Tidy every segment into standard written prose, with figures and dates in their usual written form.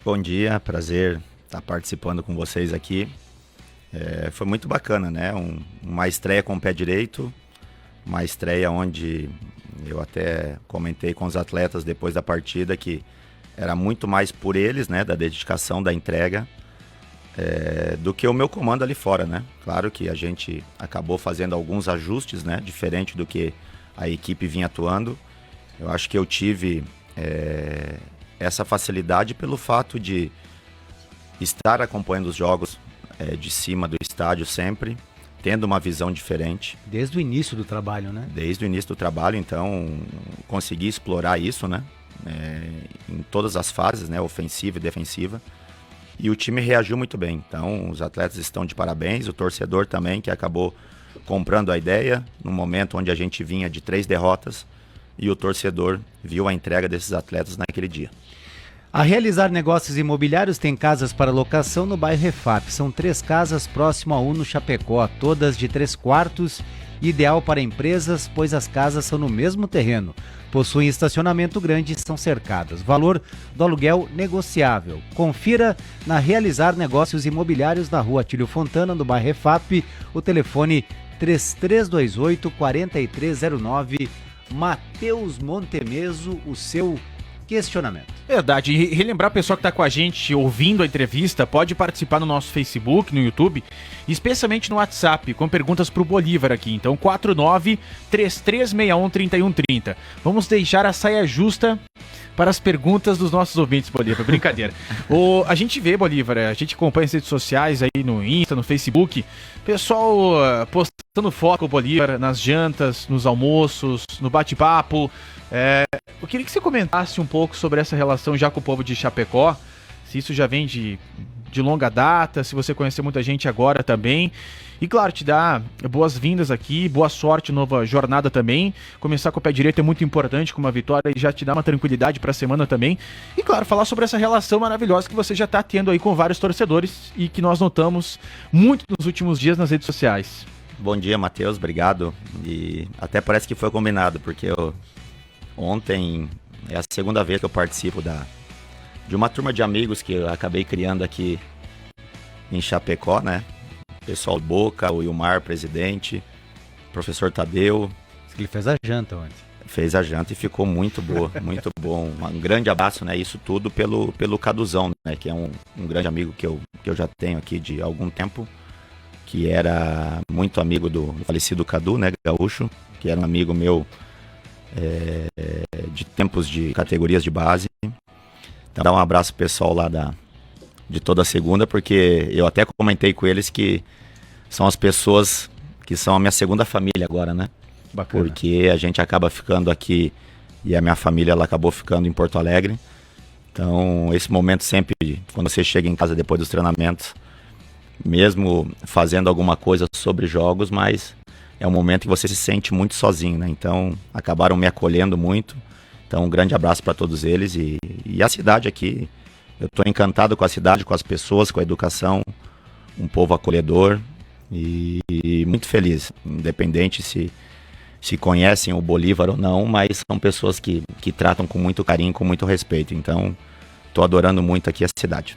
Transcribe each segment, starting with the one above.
Bom dia, prazer estar participando com vocês aqui. Foi muito bacana, né? Uma estreia com o pé direito, uma estreia onde eu até comentei com os atletas depois da partida que era muito mais por eles, né? Da dedicação, da entrega, do que o meu comando ali fora, né? Claro que a gente acabou fazendo alguns ajustes, né? Diferente do que a equipe vinha atuando. Eu acho que eu tive essa facilidade pelo fato de estar acompanhando os jogos de cima do estádio sempre, tendo uma visão diferente. Desde o início do trabalho, né? Desde o início do trabalho, então consegui explorar isso, né? Em todas as fases, né? Ofensiva e defensiva. E o time reagiu muito bem. Então os atletas estão de parabéns, o torcedor também, que acabou comprando a ideia no momento onde a gente vinha de 3 derrotas e o torcedor viu a entrega desses atletas naquele dia. A Realizar Negócios Imobiliários tem casas para locação no bairro Refap. São 3 casas próximo a Uno Chapecó, todas de 3 quartos, ideal para empresas, pois as casas são no mesmo terreno. Possuem estacionamento grande e são cercadas. Valor do aluguel negociável. Confira na Realizar Negócios Imobiliários na rua Atílio Fontana, no bairro Refap. O telefone 3328-4309. Matheus Montemeso, o seu questionamento. Verdade, e relembrar o pessoal que está com a gente ouvindo a entrevista, pode participar no nosso Facebook, no YouTube, especialmente no WhatsApp, com perguntas para o Bolívar aqui. Então 49-3361-3130. Vamos deixar a saia justa para as perguntas dos nossos ouvintes, Bolívar. Brincadeira. A gente vê, Bolívar, a gente acompanha as redes sociais aí no Insta, no Facebook, pessoal postando foto com o Bolívar nas jantas, nos almoços, no bate-papo. Eu queria que você comentasse um pouco sobre essa relação já com o povo de Chapecó, se isso já vem de longa data, se você conhece muita gente agora também. E claro, te dar boas-vindas aqui, boa sorte, nova jornada também. Começar com o pé direito é muito importante, com uma vitória, e já te dá uma tranquilidade para a semana também. E claro, falar sobre essa relação maravilhosa que você já está tendo aí com vários torcedores e que nós notamos muito nos últimos dias nas redes sociais. Bom dia, Matheus, obrigado. E até parece que foi combinado, porque ontem é a segunda vez que eu participo de uma turma de amigos que eu acabei criando aqui em Chapecó, né? Pessoal Boca, o Ilmar, presidente, professor Tadeu. Ele fez a janta ontem. Fez a janta e ficou muito boa, muito bom. Um grande abraço, né? Isso tudo pelo Caduzão, né? Que é um grande amigo que eu já tenho aqui de algum tempo, que era muito amigo do falecido Cadu, né? Gaúcho, que era um amigo meu de tempos de categorias de base. Então, dá um abraço pro pessoal lá de toda segunda, porque eu até comentei com eles que são as pessoas que são a minha segunda família agora, né? Bacana. Porque a gente acaba ficando aqui e a minha família ela acabou ficando em Porto Alegre. Então, esse momento sempre, quando você chega em casa depois dos treinamentos, mesmo fazendo alguma coisa sobre jogos, mas é um momento que você se sente muito sozinho, né? Então, acabaram me acolhendo muito. Então, um grande abraço para todos eles e a cidade aqui. Eu estou encantado com a cidade, com as pessoas, com a educação, um povo acolhedor e muito feliz, independente se conhecem o Bolívar ou não, mas são pessoas que tratam com muito carinho, com muito respeito. Então, estou adorando muito aqui a cidade.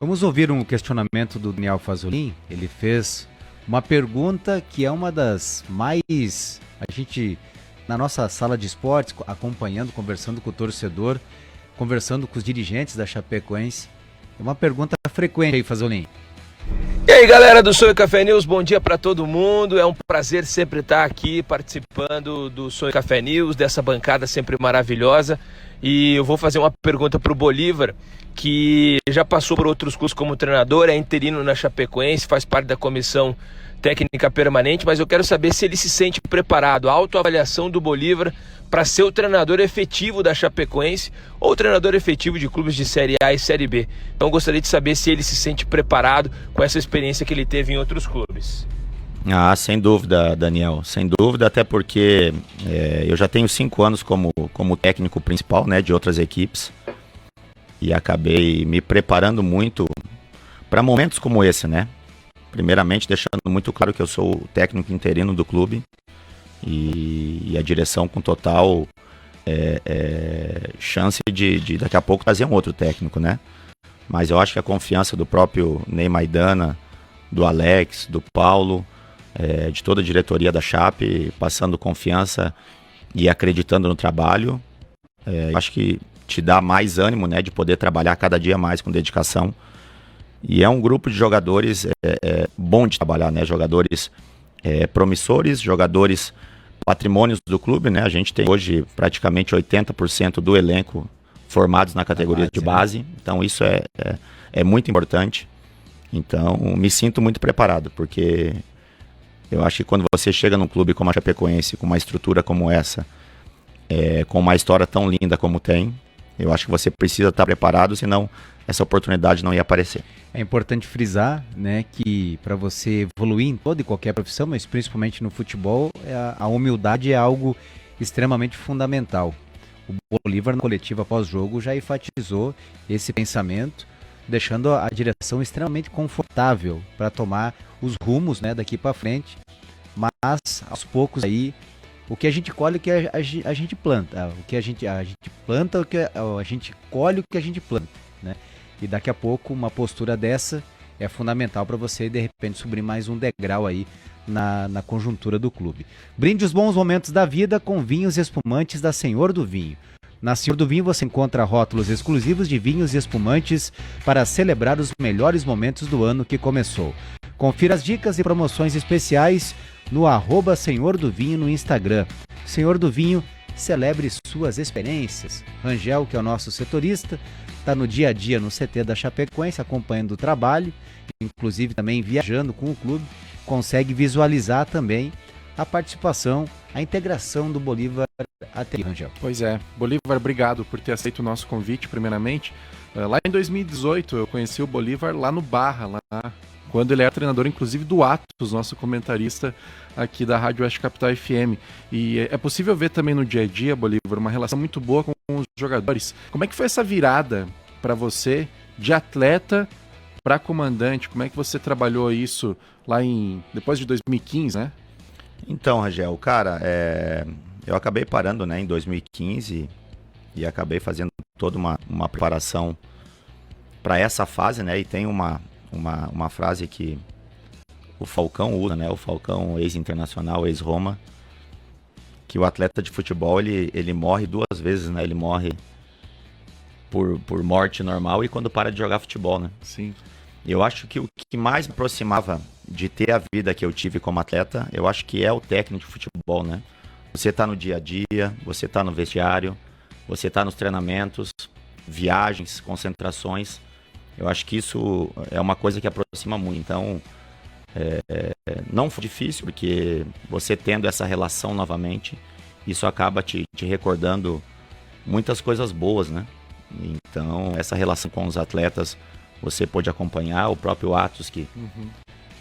Vamos ouvir um questionamento do Daniel Fazolin. Ele fez uma pergunta que é uma das mais... A gente, na nossa sala de esportes, acompanhando, conversando com o torcedor, conversando com os dirigentes da Chapecoense. É uma pergunta frequente aí, Fazolin. E aí, galera do Sonho Café News, bom dia para todo mundo. É um prazer sempre estar aqui participando do Sonho Café News, dessa bancada sempre maravilhosa. E eu vou fazer uma pergunta para o Bolívar, que já passou por outros clubes como treinador, é interino na Chapecoense, faz parte da comissão técnica permanente, mas eu quero saber se ele se sente preparado, a autoavaliação do Bolívar para ser o treinador efetivo da Chapecoense ou o treinador efetivo de clubes de Série A e Série B. Então eu gostaria de saber se ele se sente preparado com essa experiência que ele teve em outros clubes. Sem dúvida, Daniel, sem dúvida, até porque eu já tenho 5 anos como técnico principal, né, de outras equipes, e acabei me preparando muito para momentos como esse, né? Primeiramente deixando muito claro que eu sou o técnico interino do clube e a direção com total chance de daqui a pouco trazer um outro técnico, né? Mas eu acho que a confiança do próprio Ney Maidana, do Alex, do Paulo, de toda a diretoria da Chape, passando confiança e acreditando no trabalho, eu acho que te dá mais ânimo, né, de poder trabalhar cada dia mais com dedicação. E é um grupo de jogadores bom de trabalhar, né? Jogadores promissores, jogadores patrimônios do clube, né? A gente tem hoje praticamente 80% do elenco formados na categoria de base, então isso é muito importante. Então me sinto muito preparado, porque eu acho que quando você chega num clube como a Chapecoense, com uma estrutura como essa, com uma história tão linda como tem, eu acho que você precisa estar preparado, senão essa oportunidade não ia aparecer. É importante frisar, né, que para você evoluir em toda e qualquer profissão, mas principalmente no futebol, a humildade é algo extremamente fundamental. O Bolívar, na coletiva pós-jogo, já enfatizou esse pensamento, deixando a direção extremamente confortável para tomar os rumos, né, daqui para frente. Mas, aos poucos aí, o que a gente colhe, o que a gente planta. O que a gente planta, a gente colhe o que a gente planta, né? E daqui a pouco uma postura dessa é fundamental para você, de repente, subir mais um degrau aí na conjuntura do clube. Brinde os bons momentos da vida com vinhos e espumantes da Senhor do Vinho. Na Senhor do Vinho você encontra rótulos exclusivos de vinhos e espumantes para celebrar os melhores momentos do ano que começou. Confira as dicas e promoções especiais no @Senhor do Vinho no Instagram. Senhor do Vinho, celebre suas experiências. Rangel, que é o nosso setorista, está no dia a dia no CT da Chapecoense, acompanhando o trabalho, inclusive também viajando com o clube, consegue visualizar também a participação, a integração do Bolívar até Rangel. Pois é, Bolívar, obrigado por ter aceito o nosso convite, primeiramente. Lá em 2018 eu conheci o Bolívar lá no Barra, lá quando ele era treinador, inclusive, do Atos, nosso comentarista aqui da Rádio Oeste Capital FM. E é possível ver também no dia a dia, Bolívar, uma relação muito boa com os jogadores. Como é que foi essa virada para você, de atleta para comandante? Como é que você trabalhou isso lá depois de 2015, né? Então, Rangel, cara, eu acabei parando, né, em 2015 e acabei fazendo toda uma preparação para essa fase, né? E tem uma frase que o Falcão usa, né? O Falcão, ex-internacional, ex-Roma, que o atleta de futebol, ele morre duas vezes, né? Ele morre por morte normal e quando para de jogar futebol, né? Sim. Eu acho que o que mais me aproximava de ter a vida que eu tive como atleta, eu acho que é o técnico de futebol, né? Você tá no dia a dia, você tá no vestiário, você tá nos treinamentos, viagens, concentrações. Eu acho que isso é uma coisa que aproxima muito. Então, não foi difícil, porque você tendo essa relação novamente, isso acaba te recordando muitas coisas boas, né? Então, essa relação com os atletas, você pode acompanhar, o próprio Atos, que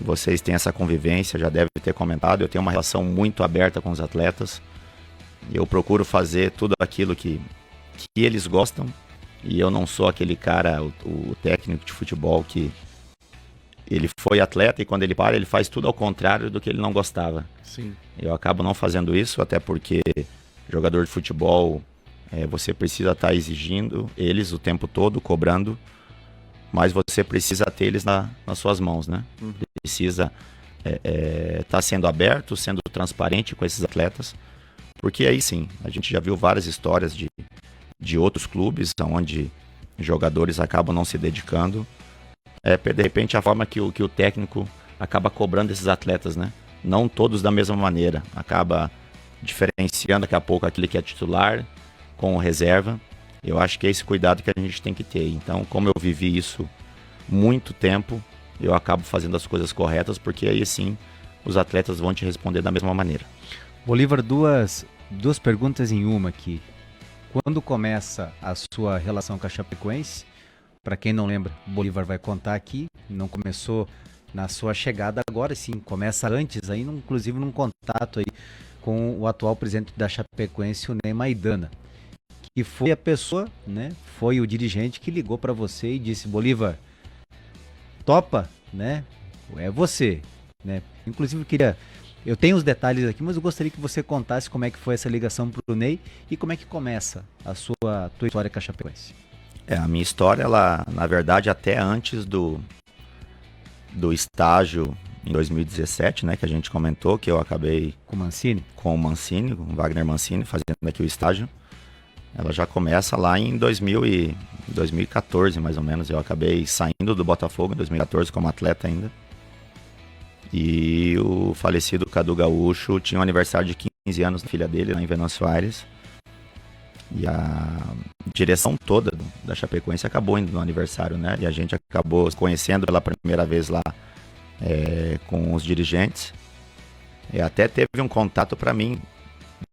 vocês têm essa convivência, já deve ter comentado, eu tenho uma relação muito aberta com os atletas, eu procuro fazer tudo aquilo que eles gostam, e eu não sou aquele cara, o técnico de futebol, que ele foi atleta e quando ele para, ele faz tudo ao contrário do que ele não gostava. Sim. Eu acabo não fazendo isso, até porque jogador de futebol, você precisa estar exigindo eles o tempo todo, cobrando, mas você precisa ter eles nas suas mãos, né? Precisa estar sendo aberto, sendo transparente com esses atletas, porque aí sim, a gente já viu várias histórias de outros clubes, onde jogadores acabam não se dedicando, de repente a forma que o técnico acaba cobrando esses atletas, né? Não todos da mesma maneira, acaba diferenciando daqui a pouco aquele que é titular com o reserva. Eu acho que é esse cuidado que a gente tem que ter. Então, como eu vivi isso muito tempo, eu acabo fazendo as coisas corretas, porque aí sim os atletas vão te responder da mesma maneira. Bolívar, duas perguntas em uma aqui. Quando começa a sua relação com a Chapecoense? Para quem não lembra, o Bolívar vai contar aqui, não começou na sua chegada agora, sim, começa antes, aí, inclusive num contato aí com o atual presidente da Chapecoense, o Ney Maidana, que foi a pessoa, né, foi o dirigente que ligou para você e disse: Bolívar, topa, né, é você, né? Inclusive eu tenho os detalhes aqui, mas eu gostaria que você contasse como é que foi essa ligação pro Ney e como é que começa a tua história com a Chapecoense. A minha história, ela, na verdade, até antes do estágio em 2017, né, que a gente comentou, que eu acabei Com o Mancini? com o Mancini, com o Wagner Mancini, fazendo aqui o estágio. Ela já começa lá em 2014, mais ou menos. Eu acabei saindo do Botafogo em 2014 como atleta ainda. E o falecido Cadu Gaúcho tinha um aniversário de 15 anos da filha dele lá em Venâncio Aires. E a direção toda da Chapecoense acabou indo no aniversário, né? E a gente acabou se conhecendo pela primeira vez lá com os dirigentes. E até teve um contato para mim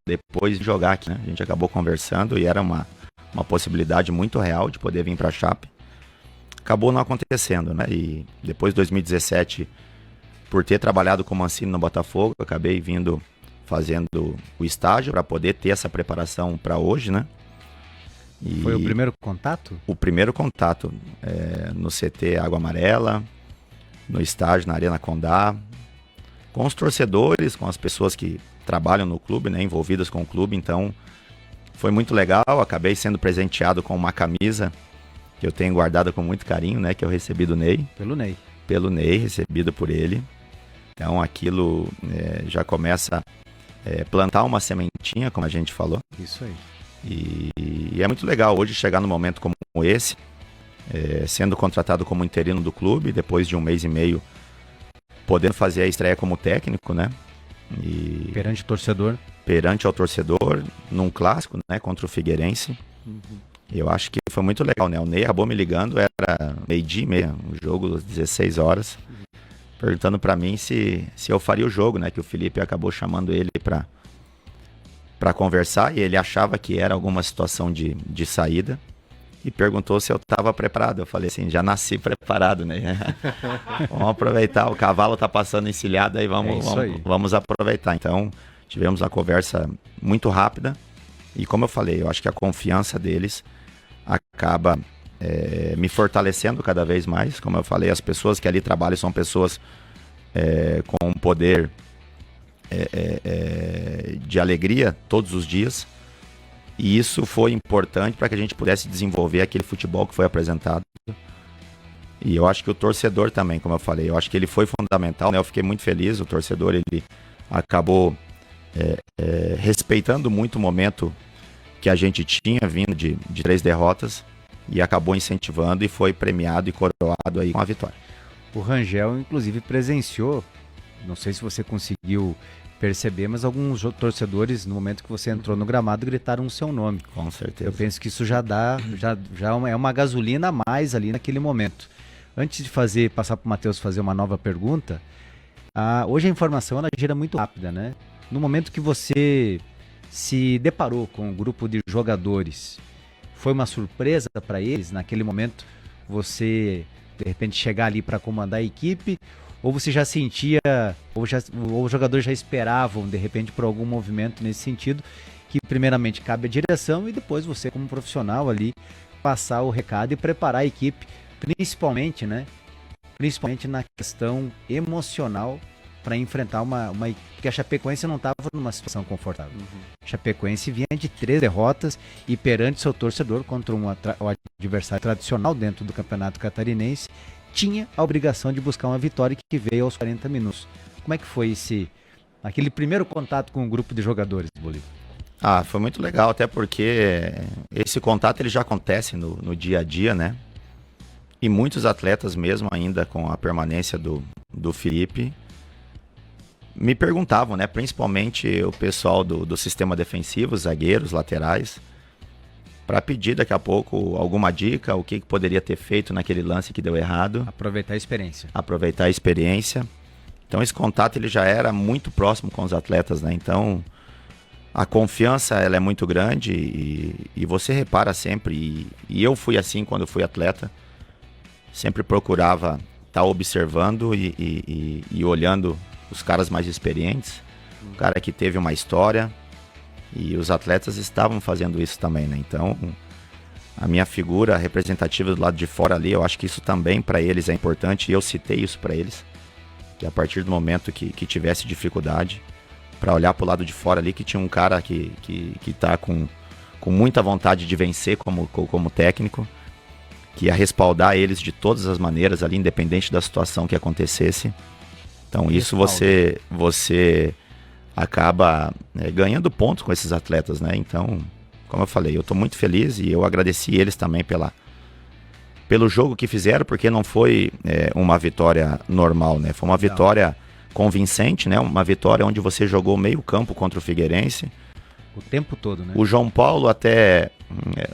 depois de jogar aqui, né? A gente acabou conversando e era uma possibilidade muito real de poder vir para a Chape. Acabou não acontecendo, né? E depois de 2017, por ter trabalhado com o Mancini no Botafogo, acabei vindo fazendo o estágio para poder ter essa preparação para hoje, né? E foi o primeiro contato? O primeiro contato no CT Água Amarela, no estágio na Arena Condá, com os torcedores, com as pessoas que trabalham no clube, né, envolvidas com o clube. Então foi muito legal. Acabei sendo presenteado com uma camisa que eu tenho guardada com muito carinho, né, que eu recebi do Ney. Pelo Ney, recebido por ele. Então aquilo já começa plantar uma sementinha, como a gente falou. Isso aí. E é muito legal hoje chegar num momento como esse, sendo contratado como interino do clube, depois de 1 mês e meio, podendo fazer a estreia como técnico, né? E perante o torcedor. Perante ao torcedor, num clássico, né? Contra o Figueirense. Uhum. Eu acho que foi muito legal, né? O Ney acabou me ligando, era 12:30, um jogo às 16 horas. Perguntando para mim se eu faria o jogo, né? Que o Felipe acabou chamando ele para conversar e ele achava que era alguma situação de saída e perguntou se eu estava preparado. Eu falei assim, já nasci preparado, né? Vamos aproveitar, o cavalo tá passando encilhado aí, vamos aproveitar. Então, tivemos uma conversa muito rápida e como eu falei, eu acho que a confiança deles acaba me fortalecendo cada vez mais. Como eu falei, as pessoas que ali trabalham são pessoas com um poder de alegria todos os dias, e isso foi importante para que a gente pudesse desenvolver aquele futebol que foi apresentado. E eu acho que o torcedor também, como eu falei, eu acho que ele foi fundamental, né? Eu fiquei muito feliz, o torcedor ele acabou respeitando muito o momento que a gente tinha vindo de 3 derrotas e acabou incentivando e foi premiado e coroado aí com a vitória. O Rangel, inclusive, presenciou, não sei se você conseguiu perceber, mas alguns torcedores, no momento que você entrou no gramado, gritaram o seu nome. Com certeza. Eu penso que isso já é uma gasolina a mais ali naquele momento. Antes de passar para o Matheus fazer uma nova pergunta, hoje a informação ela gira muito rápida, né? No momento que você se deparou com um grupo de jogadores, foi uma surpresa para eles naquele momento você de repente chegar ali para comandar a equipe, ou você já sentia, ou os jogadores já esperavam de repente por algum movimento nesse sentido, que primeiramente cabe à direção e depois você como profissional ali passar o recado e preparar a equipe, principalmente na questão emocional para enfrentar porque a Chapecoense não estava numa situação confortável. A Chapecoense vinha de 3 derrotas e perante seu torcedor contra o adversário tradicional dentro do Campeonato Catarinense, tinha a obrigação de buscar uma vitória que veio aos 40 minutos. Como é que foi aquele primeiro contato com o grupo de jogadores, Bolívar? Foi muito legal, até porque esse contato ele já acontece no dia a dia, né? E muitos atletas mesmo ainda com a permanência do Felipe me perguntavam, né? Principalmente o pessoal do sistema defensivo, zagueiros, laterais, para pedir daqui a pouco alguma dica, o que poderia ter feito naquele lance que deu errado. Aproveitar a experiência. Então esse contato ele já era muito próximo com os atletas, né? Então a confiança ela é muito grande e você repara sempre, e eu fui assim quando fui atleta, sempre procurava estar observando e olhando os caras mais experientes, o cara que teve uma história, e os atletas estavam fazendo isso também, né? Então, a minha figura representativa do lado de fora ali, eu acho que isso também para eles é importante, e eu citei isso para eles, que a partir do momento que tivesse dificuldade, para olhar para o lado de fora ali, que tinha um cara que tá com muita vontade de vencer como técnico, que ia respaldar eles de todas as maneiras ali, independente da situação que acontecesse. Então isso você acaba ganhando pontos com esses atletas, né? Então, como eu falei, eu estou muito feliz e eu agradeci eles também pelo jogo que fizeram, porque não foi uma vitória normal, né? Foi uma vitória convincente, né? Uma vitória onde você jogou meio campo contra o Figueirense. O tempo todo, né? O João Paulo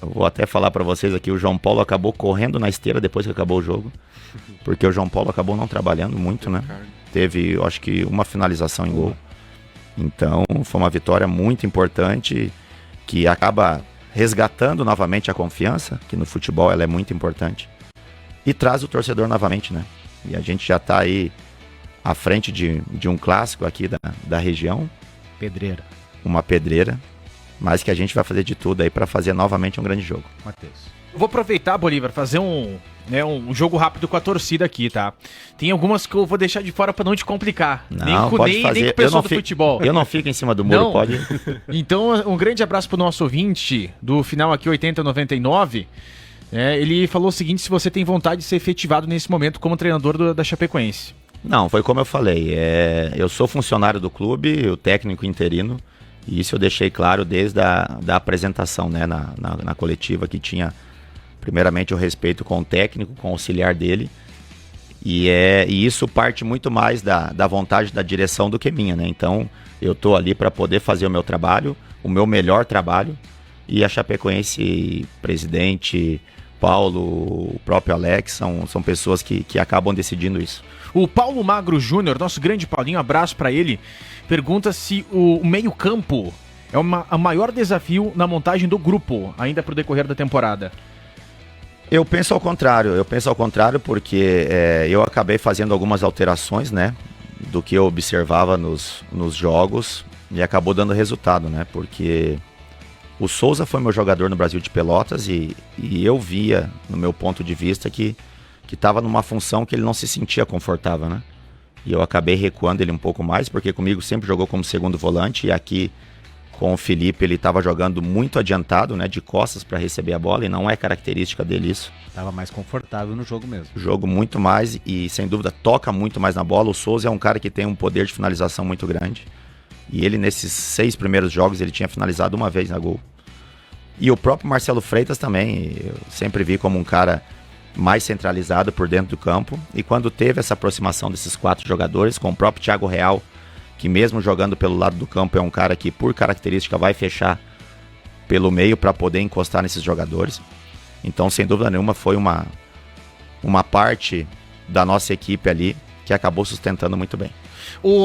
vou até falar para vocês aqui, o João Paulo acabou correndo na esteira depois que acabou o jogo, porque o João Paulo acabou não trabalhando muito, né? Teve, eu acho que uma finalização em gol. Então, foi uma vitória muito importante que acaba resgatando novamente a confiança, que no futebol ela é muito importante, e traz o torcedor novamente, né? E a gente já está aí à frente de um clássico aqui da região. Pedreira. Uma pedreira, mas que a gente vai fazer de tudo aí para fazer novamente um grande jogo. Matheus. Eu vou aproveitar, Bolívar, fazer um jogo rápido com a torcida aqui, tá? Tem algumas que eu vou deixar de fora pra não te complicar. Não, pode fazer. Nem com o pessoal do futebol. Eu não fico em cima do muro, não. Pode. Então, um grande abraço pro nosso ouvinte do final aqui, 8099. Ele falou o seguinte, se você tem vontade de ser efetivado nesse momento como treinador da Chapecoense. Não, foi como eu falei. Eu sou funcionário do clube, o técnico interino, e isso eu deixei claro desde da apresentação, né, na coletiva, que tinha primeiramente o respeito com o técnico, com o auxiliar dele, e isso parte muito mais da vontade da direção do que minha, né? Então eu tô ali para poder fazer o meu trabalho, o meu melhor trabalho, e a Chapecoense, presidente, Paulo, o próprio Alex, são pessoas que acabam decidindo isso. O Paulo Magro Júnior, nosso grande Paulinho, abraço para ele, pergunta se o meio-campo é o maior desafio na montagem do grupo, ainda pro decorrer da temporada. Eu penso ao contrário porque eu acabei fazendo algumas alterações, né, do que eu observava nos jogos e acabou dando resultado, né, porque o Souza foi meu jogador no Brasil de Pelotas e eu via, no meu ponto de vista, que estava numa função que ele não se sentia confortável, né, e eu acabei recuando ele um pouco mais, porque comigo sempre jogou como segundo volante e aqui com o Felipe ele estava jogando muito adiantado, né, de costas para receber a bola, e não é característica dele isso. Estava mais confortável no jogo mesmo. Jogo muito mais e, sem dúvida, toca muito mais na bola. O Souza é um cara que tem um poder de finalização muito grande. E ele, nesses 6 primeiros jogos, ele tinha finalizado uma vez na gol. E o próprio Marcelo Freitas também, eu sempre vi como um cara mais centralizado por dentro do campo. E quando teve essa aproximação desses 4 jogadores, com o próprio Thiago Real, que mesmo jogando pelo lado do campo é um cara que por característica vai fechar pelo meio para poder encostar nesses jogadores. Então, sem dúvida nenhuma, foi uma parte da nossa equipe ali que acabou sustentando muito bem.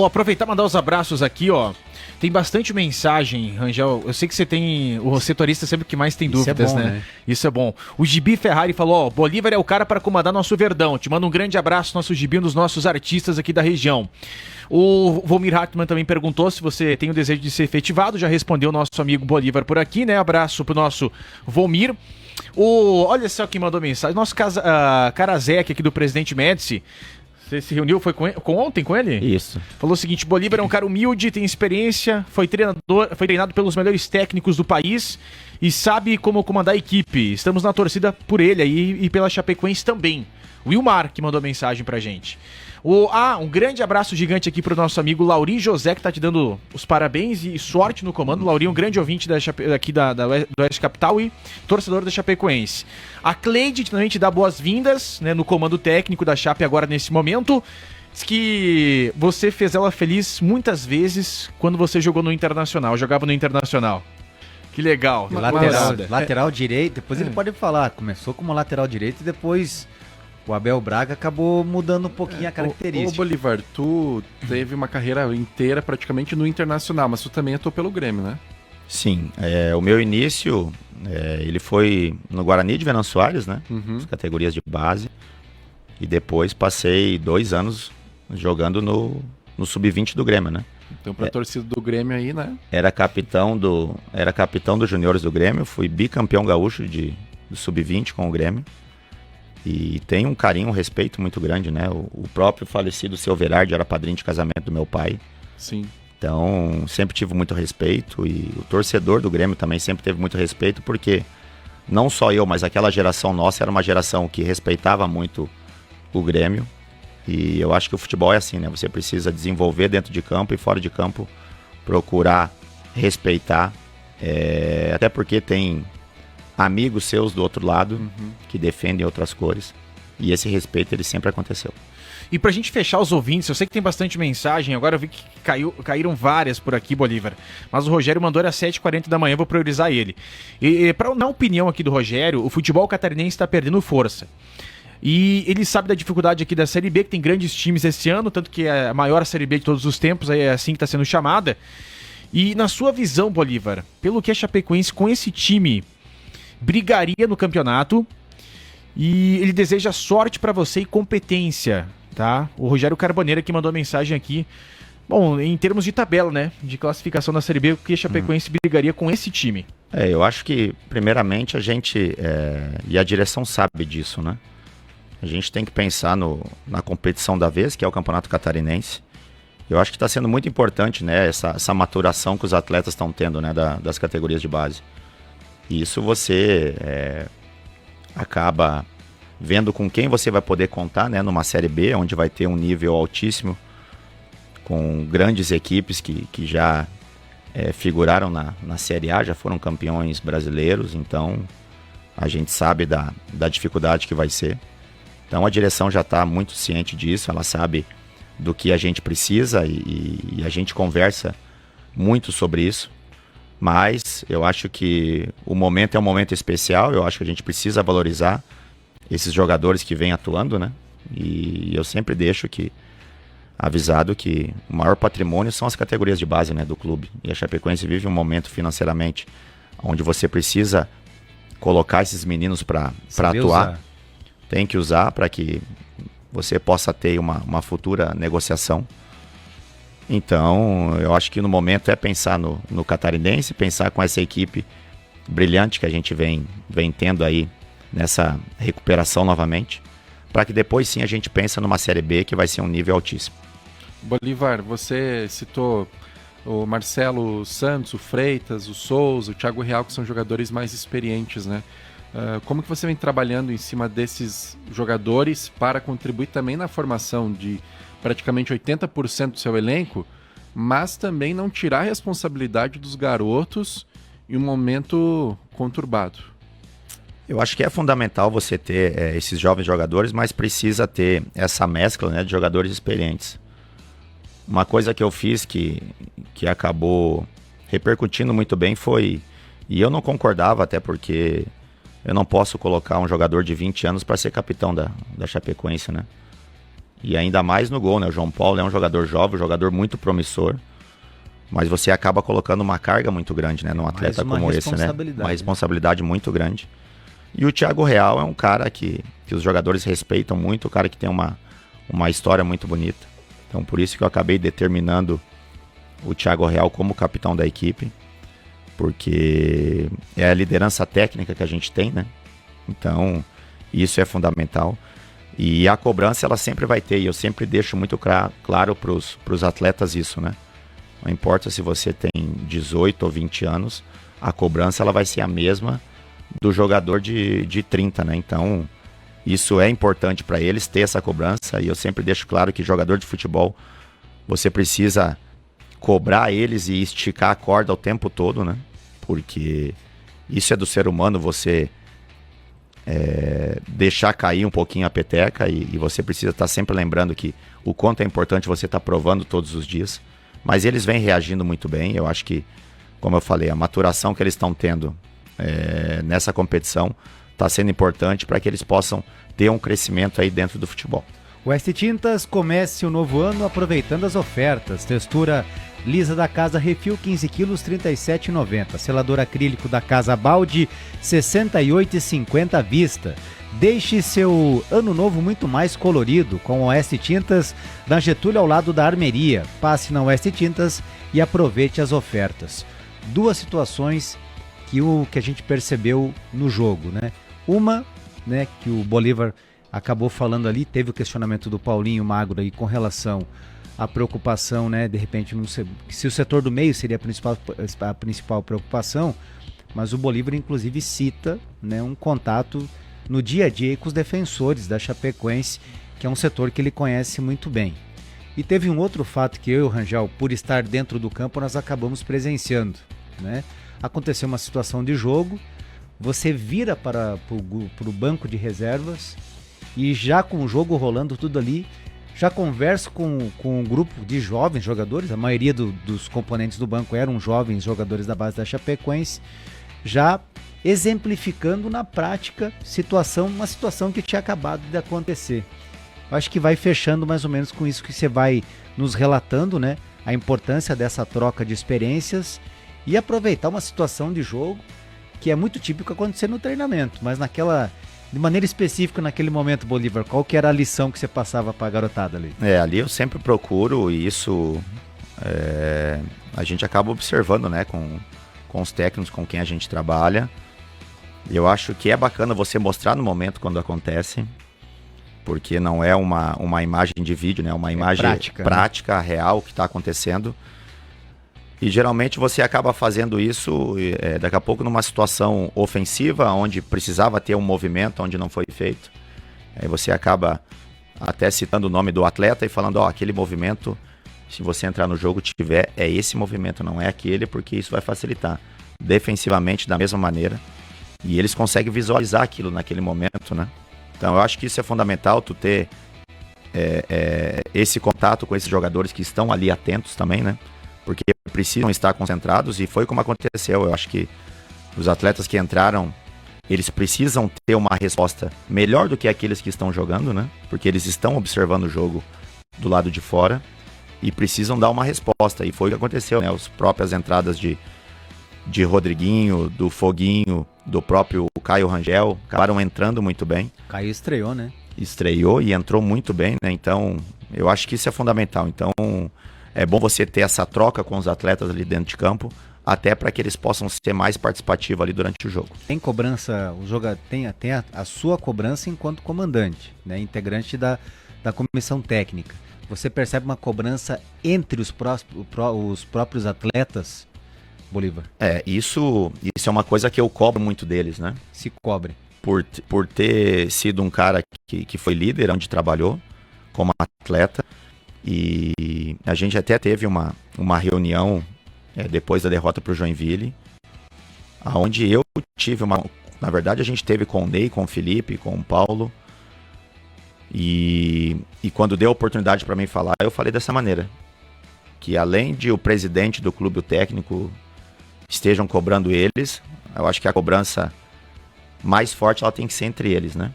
Aproveitar e mandar os abraços aqui, ó. Tem bastante mensagem, Rangel. Eu sei que você tem o setorista sempre que mais tem dúvidas, bom, né? Isso é bom. O Gibi Ferrari falou, ó, Bolívar é o cara para comandar nosso Verdão. Te manda um grande abraço, nosso Gibi, um dos nossos artistas aqui da região. O Volmir Hartmann também perguntou se você tem o desejo de ser efetivado. Já respondeu o nosso amigo Bolívar por aqui, né? Abraço pro nosso Volmir. Olha só quem mandou mensagem. Nosso Karazek aqui do Presidente Médici. Você se reuniu, foi ontem com ele? Isso. Falou o seguinte, Bolívar é um cara humilde, tem experiência, foi treinado pelos melhores técnicos do país e sabe como comandar a equipe. Estamos na torcida por ele aí e pela Chapecoense também. O Wilmar que mandou mensagem pra gente. Um grande abraço gigante aqui pro nosso amigo Lauri José, que tá te dando os parabéns e sorte no comando. Lauri, um grande ouvinte aqui do Oeste Capital e torcedor da Chapecoense. A Cleide também te dá boas-vindas, né, no comando técnico da Chape agora nesse momento. Diz que você fez ela feliz muitas vezes quando você jogou no Internacional, jogava no Internacional. Que legal. Lateral direito, depois ele pode falar, começou como lateral direito e depois o Abel Braga acabou mudando um pouquinho a característica. Ô Bolívar, tu teve uma carreira inteira praticamente no Internacional, mas tu também atuou pelo Grêmio, né? Sim, o meu início, ele foi no Guarani de Venâncio Aires, né? As categorias de base. E depois passei 2 anos jogando no Sub-20 do Grêmio, né? Então pra torcida do Grêmio aí, né? Era capitão dos juniores do Grêmio, fui bicampeão gaúcho do Sub-20 com o Grêmio. E tenho um carinho, um respeito muito grande, né? O próprio falecido Seu Verardi era padrinho de casamento do meu pai. Sim. Então, sempre tive muito respeito e o torcedor do Grêmio também sempre teve muito respeito, porque não só eu, mas aquela geração nossa era uma geração que respeitava muito o Grêmio. E eu acho que o futebol é assim, né? Você precisa desenvolver dentro de campo e fora de campo, procurar respeitar. Até porque tem amigos seus do outro lado que defendem outras cores. E esse respeito, ele sempre aconteceu. E pra gente fechar os ouvintes, eu sei que tem bastante mensagem, agora eu vi que caíram várias por aqui, Bolívar. Mas o Rogério mandou às 7h40 da manhã, vou priorizar ele. Na opinião aqui do Rogério, o futebol catarinense está perdendo força. E ele sabe da dificuldade aqui da Série B, que tem grandes times esse ano, tanto que é a maior Série B de todos os tempos, é assim que está sendo chamada. E na sua visão, Bolívar, pelo que a Chapecoense com esse time brigaria no campeonato, e ele deseja sorte para você e competência, tá? O Rogério Carboneira que mandou mensagem aqui. Bom, em termos de tabela, né? De classificação da Série B, o que a Chapecoense brigaria com esse time? Eu acho que, primeiramente, a gente, e a direção sabe disso, né? A gente tem que pensar na competição da vez, que é o Campeonato Catarinense. Eu acho que está sendo muito importante, né, essa maturação que os atletas estão tendo, né, das categorias de base. E isso você acaba vendo com quem você vai poder contar, né, numa Série B, onde vai ter um nível altíssimo, com grandes equipes que já figuraram na Série A, já foram campeões brasileiros, então a gente sabe da dificuldade que vai ser. Então a direção já está muito ciente disso, ela sabe do que a gente precisa e a gente conversa muito sobre isso. Mas eu acho que o momento é um momento especial, eu acho que a gente precisa valorizar esses jogadores que vêm atuando, né? E eu sempre deixo avisado que o maior patrimônio são as categorias de base, né, do clube. E a Chapecoense vive um momento financeiramente onde você precisa colocar esses meninos para atuar. Tem que usar para que você possa ter uma futura negociação. Então, eu acho que no momento é pensar no catarinense, pensar com essa equipe brilhante que a gente vem tendo aí nessa recuperação novamente, para que depois sim a gente pense numa Série B que vai ser um nível altíssimo. Bolívar, você citou o Marcelo Santos, o Freitas, o Souza, o Thiago Real, que são jogadores mais experientes, né? Como que você vem trabalhando em cima desses jogadores para contribuir também na formação de praticamente 80% do seu elenco, mas também não tirar a responsabilidade dos garotos em um momento conturbado? Eu acho que é fundamental você ter esses jovens jogadores, mas precisa ter essa mescla, né, de jogadores experientes. Uma coisa que eu fiz que acabou repercutindo muito bem foi... E eu não concordava, até porque eu não posso colocar um jogador de 20 anos para ser capitão da Chapecoense, né? E ainda mais no gol, né? O João Paulo é um jogador jovem, um jogador muito promissor, mas você acaba colocando uma carga muito grande, né, num atleta como esse, né? Uma responsabilidade muito grande. E o Thiago Real é um cara que os jogadores respeitam muito, um cara que tem uma história muito bonita. Então por isso que eu acabei determinando o Thiago Real como capitão da equipe, porque é a liderança técnica que a gente tem, né? Então isso é fundamental. E a cobrança ela sempre vai ter, e eu sempre deixo muito claro para os atletas isso, né? Não importa se você tem 18 ou 20 anos, a cobrança ela vai ser a mesma do jogador de 30, né? Então isso é importante para eles ter essa cobrança, e eu sempre deixo claro que jogador de futebol, você precisa cobrar eles e esticar a corda o tempo todo, né? Porque isso é do ser humano, você deixar cair um pouquinho a peteca, e você precisa estar sempre lembrando que o quanto é importante você estar provando todos os dias. Mas eles vêm reagindo muito bem, eu acho que, como eu falei, a maturação que eles estão tendo nessa competição está sendo importante para que eles possam ter um crescimento aí dentro do futebol. O West Tintas comece o novo ano aproveitando as ofertas. Textura lisa da Casa Refil 15 kg, R$ 37,90. Selador acrílico da Casa Balde, R$ 68,50 à vista. Deixe seu ano novo muito mais colorido com o West Tintas na Getúlio, ao lado da Armeria. Passe na West Tintas e aproveite as ofertas. Duas situações que a gente percebeu no jogo, né? Uma, né, que o Bolívar acabou falando ali, teve o questionamento do Paulinho Magro aí com relação à preocupação, né, de repente, se o setor do meio seria a principal preocupação, mas o Bolívar inclusive cita, né, um contato no dia a dia com os defensores da Chapecoense, que é um setor que ele conhece muito bem. E teve um outro fato que eu e o Rangel, por estar dentro do campo, nós acabamos presenciando, né? Aconteceu uma situação de jogo, você vira para o banco de reservas e já com o jogo rolando tudo ali, já converso com um grupo de jovens jogadores, a maioria dos componentes do banco eram jovens jogadores da base da Chapecoense, já exemplificando na prática uma situação que tinha acabado de acontecer. Eu acho que vai fechando mais ou menos com isso que você vai nos relatando, né? A importância dessa troca de experiências e aproveitar uma situação de jogo que é muito típico acontecer no treinamento, mas de maneira específica naquele momento, Bolívar, qual que era a lição que você passava para a garotada ali? Ali eu sempre procuro, e isso a gente acaba observando, né, com os técnicos com quem a gente trabalha. Eu acho que é bacana você mostrar no momento quando acontece, porque não é uma imagem de vídeo, né? Uma imagem prática, né? Real, que está acontecendo. E geralmente você acaba fazendo isso daqui a pouco numa situação ofensiva, onde precisava ter um movimento, onde não foi feito. Aí você acaba até citando o nome do atleta e falando, aquele movimento, se você entrar no jogo tiver, é esse movimento, não é aquele, porque isso vai facilitar. Defensivamente, da mesma maneira. E eles conseguem visualizar aquilo naquele momento, né? Então eu acho que isso é fundamental, tu ter esse contato com esses jogadores que estão ali atentos também, né? Porque precisam estar concentrados, e foi como aconteceu. Eu acho que os atletas que entraram, eles precisam ter uma resposta melhor do que aqueles que estão jogando, né? Porque eles estão observando o jogo do lado de fora e precisam dar uma resposta. E foi o que aconteceu, né? As próprias entradas de Rodriguinho, do Foguinho, do próprio Caio Rangel, acabaram entrando muito bem. Caio estreou, né? Estreou e entrou muito bem, né? Então, eu acho que isso é fundamental. Então, é bom você ter essa troca com os atletas ali dentro de campo, até para que eles possam ser mais participativos ali durante o jogo. Tem cobrança, tem a sua cobrança enquanto comandante, né? Integrante da comissão técnica. Você percebe uma cobrança entre os próprios atletas, Bolívar? Isso é uma coisa que eu cobro muito deles, né? Se cobre. Por ter sido um cara que foi líder onde trabalhou como atleta, e a gente até teve uma reunião depois da derrota para o Joinville, onde eu tive na verdade a gente teve com o Ney, com o Felipe, com o Paulo, e quando deu a oportunidade para mim falar, eu falei dessa maneira, que além de o presidente do clube, o técnico, estejam cobrando eles, eu acho que a cobrança mais forte ela tem que ser entre eles, né?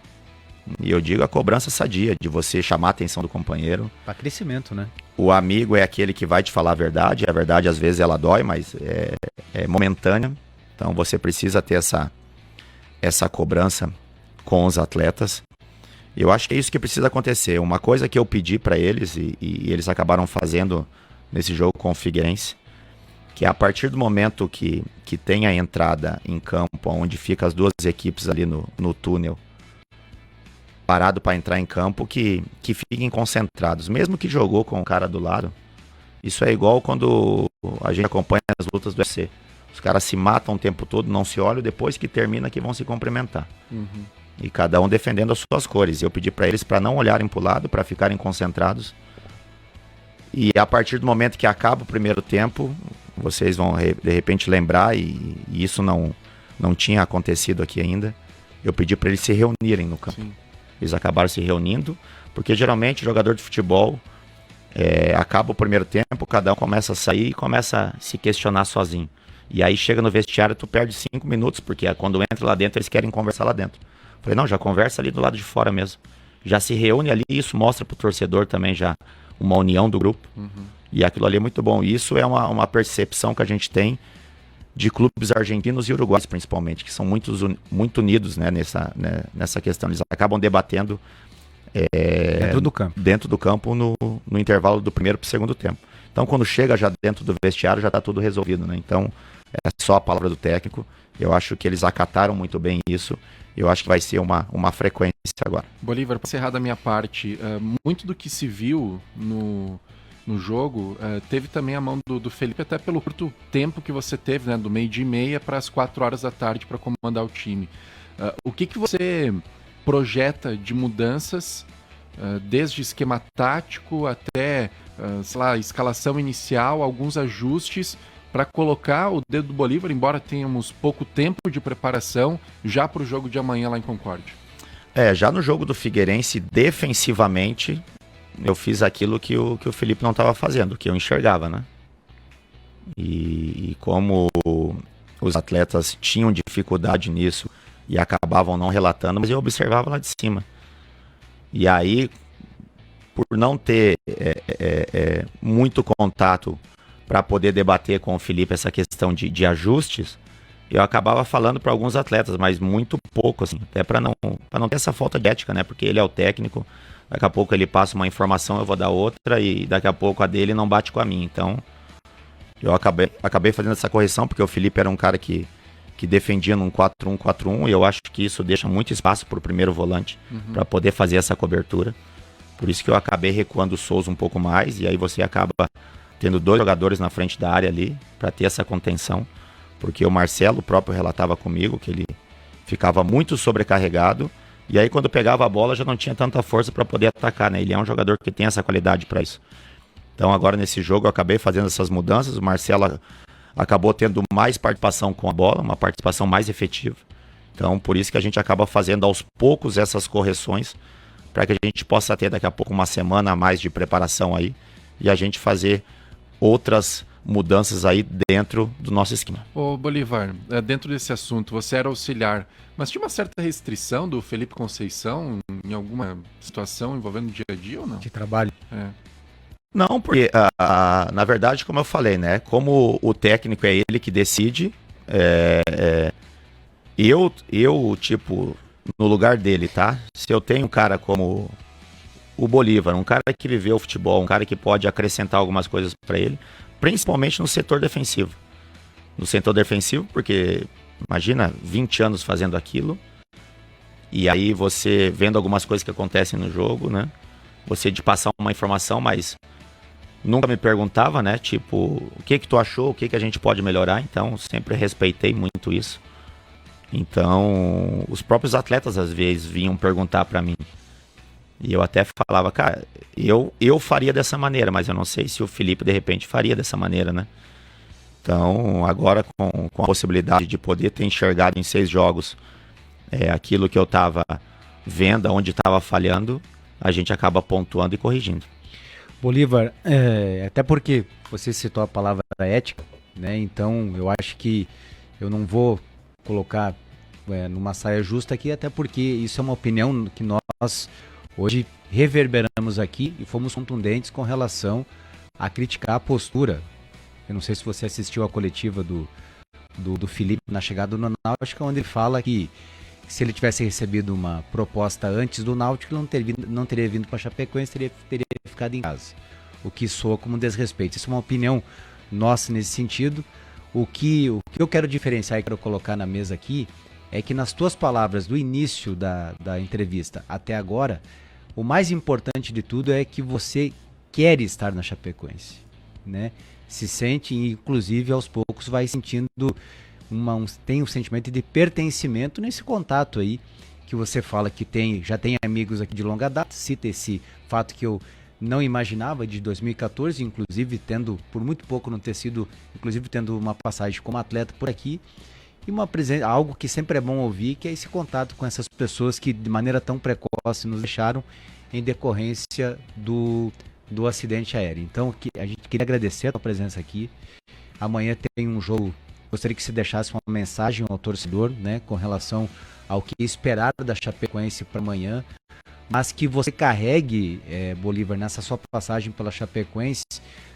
E eu digo a cobrança sadia, de você chamar a atenção do companheiro. Para crescimento, né? O amigo é aquele que vai te falar a verdade às vezes ela dói, mas é momentânea. Então você precisa ter essa cobrança com os atletas. E eu acho que é isso que precisa acontecer. Uma coisa que eu pedi para eles, e eles acabaram fazendo nesse jogo com o Figueirense, que é a partir do momento que tem a entrada em campo, onde fica as duas equipes ali no túnel, parado para entrar em campo, que fiquem concentrados, mesmo que jogou com o cara do lado. Isso é igual quando a gente acompanha as lutas do UFC. Os caras se matam o tempo todo, não se olham, depois que termina que vão se cumprimentar. Uhum. E cada um defendendo as suas cores. Eu pedi para eles para não olharem para o lado, para ficarem concentrados. E a partir do momento que acaba o primeiro tempo, vocês vão de repente lembrar, e isso não tinha acontecido aqui ainda, eu pedi para eles se reunirem no campo. Sim. Eles acabaram se reunindo, porque geralmente jogador de futebol acaba o primeiro tempo, cada um começa a sair e começa a se questionar sozinho. E aí chega no vestiário, tu perde 5 minutos, porque quando entra lá dentro, eles querem conversar lá dentro. Falei, não, já conversa ali do lado de fora mesmo. Já se reúne ali, isso mostra pro torcedor também já uma união do grupo. Uhum. E aquilo ali é muito bom. E isso é uma percepção que a gente tem de clubes argentinos e uruguaios, principalmente, que são muito unidos, né, nessa questão. Eles acabam debatendo dentro do campo no intervalo do primeiro para o segundo tempo. Então, quando chega já dentro do vestiário, já está tudo resolvido, né? Então, é só a palavra do técnico. Eu acho que eles acataram muito bem isso. Eu acho que vai ser uma frequência agora. Bolívar, para encerrar da minha parte, muito do que se viu no jogo, teve também a mão do Felipe, até pelo curto tempo que você teve, né, do 12h30 para as 4 horas da tarde para comandar o time. O que você projeta de mudanças, desde esquema tático até, sei lá, escalação inicial, alguns ajustes para colocar o dedo do Bolívar, embora tenhamos pouco tempo de preparação, já para o jogo de amanhã lá em Concórdia? Já no jogo do Figueirense, defensivamente, eu fiz aquilo que o Felipe não estava fazendo, que eu enxergava, né? E como os atletas tinham dificuldade nisso e acabavam não relatando, mas eu observava lá de cima. E aí, por não ter muito contato para poder debater com o Felipe essa questão de ajustes, eu acabava falando para alguns atletas, mas muito pouco, assim, até para não ter essa falta de ética, né? Porque ele é o técnico, daqui a pouco ele passa uma informação, eu vou dar outra, e daqui a pouco a dele não bate com a minha. Então, eu acabei fazendo essa correção, porque o Felipe era um cara que defendia num 4-1-4-1, e eu acho que isso deixa muito espaço para o primeiro volante, para poder fazer essa cobertura. Por isso que eu acabei recuando o Souza um pouco mais, e aí você acaba tendo 2 jogadores na frente da área ali, para ter essa contenção. Porque o Marcelo próprio relatava comigo que ele ficava muito sobrecarregado, e aí quando pegava a bola já não tinha tanta força para poder atacar, né? Ele é um jogador que tem essa qualidade para isso. Então agora nesse jogo eu acabei fazendo essas mudanças, o Marcelo acabou tendo mais participação com a bola, uma participação mais efetiva. Então por isso que a gente acaba fazendo aos poucos essas correções, para que a gente possa ter daqui a pouco uma semana a mais de preparação aí, e a gente fazer outras mudanças aí dentro do nosso esquema. Ô Bolívar, dentro desse assunto, você era auxiliar, mas tinha uma certa restrição do Felipe Conceição em alguma situação envolvendo o dia a dia ou não? De trabalho. Não, porque na verdade, como eu falei, né, como o técnico é ele que decide, eu tipo, no lugar dele, tá? Se eu tenho um cara como o Bolívar, um cara que viveu o futebol, um cara que pode acrescentar algumas coisas para ele, principalmente no setor defensivo. No setor defensivo, porque imagina 20 anos fazendo aquilo, e aí você vendo algumas coisas que acontecem no jogo, né? Você de passar uma informação, mas nunca me perguntava, né? Tipo, o que tu achou, o que a gente pode melhorar? Então, sempre respeitei muito isso. Então, os próprios atletas às vezes vinham perguntar para mim. E eu até falava, cara, eu faria dessa maneira, mas eu não sei se o Felipe de repente faria dessa maneira, né? Então, agora com a possibilidade de poder ter enxergado em 6 jogos aquilo que eu estava vendo, onde estava falhando, a gente acaba pontuando e corrigindo. Bolívar, até porque você citou a palavra ética, né? Então eu acho que eu não vou colocar numa saia justa aqui, até porque isso é uma opinião que nós hoje reverberamos aqui e fomos contundentes com relação a criticar a postura. Eu não sei se você assistiu a coletiva do Felipe na chegada do Náutico, onde ele fala que se ele tivesse recebido uma proposta antes do Náutico, ele não teria vindo para Chapecoense, teria ficado em casa. O que soa como desrespeito. Isso é uma opinião nossa nesse sentido. O que eu quero diferenciar e quero colocar na mesa aqui é que nas tuas palavras do início da entrevista até agora, o mais importante de tudo é que você quer estar na Chapecoense, né? Se sente, inclusive aos poucos vai sentindo tem um sentimento de pertencimento nesse contato aí que você fala que já tem amigos aqui de longa data, cita esse fato que eu não imaginava, de 2014, inclusive tendo, por muito pouco não ter sido, inclusive tendo uma passagem como atleta por aqui, e uma presença, algo que sempre é bom ouvir, que é esse contato com essas pessoas que de maneira tão precoce nos deixaram em decorrência do acidente aéreo. Então a gente queria agradecer a tua presença aqui. Amanhã tem um jogo, gostaria que você deixasse uma mensagem ao torcedor, né, com relação ao que esperar da Chapecoense para amanhã, mas que você carregue, Bolívar, nessa sua passagem pela Chapecoense,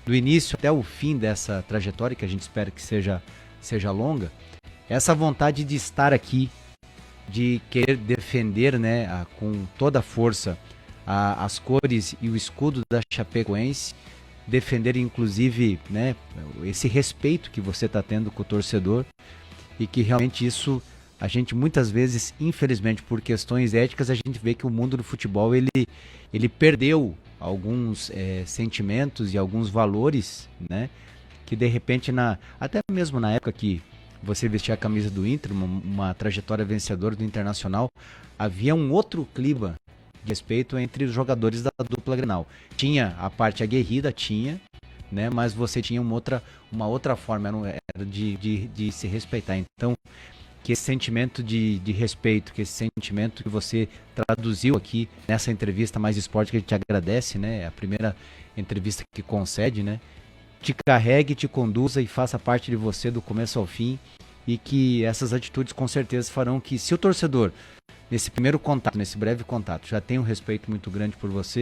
do início até o fim dessa trajetória, que a gente espera que seja longa, essa vontade de estar aqui, de querer defender, né, com toda a força as cores e o escudo da Chapecoense, defender inclusive, né, esse respeito que você está tendo com o torcedor, e que realmente isso a gente muitas vezes, infelizmente por questões éticas, a gente vê que o mundo do futebol ele perdeu alguns sentimentos e alguns valores, né? Que de repente, até mesmo na época que você vestia a camisa do Inter, uma trajetória vencedora do Internacional, havia um outro clima de respeito entre os jogadores da dupla Grenal. Tinha a parte aguerrida, né? Mas você tinha uma outra forma, era de se respeitar. Então, que esse sentimento de respeito, que esse sentimento que você traduziu aqui nessa entrevista Mais Esporte, que a gente agradece, né? A primeira entrevista que concede, né? Te carregue, te conduza e faça parte de você do começo ao fim, e que essas atitudes com certeza farão que, se o torcedor, nesse primeiro contato, nesse breve contato, já tem um respeito muito grande por você,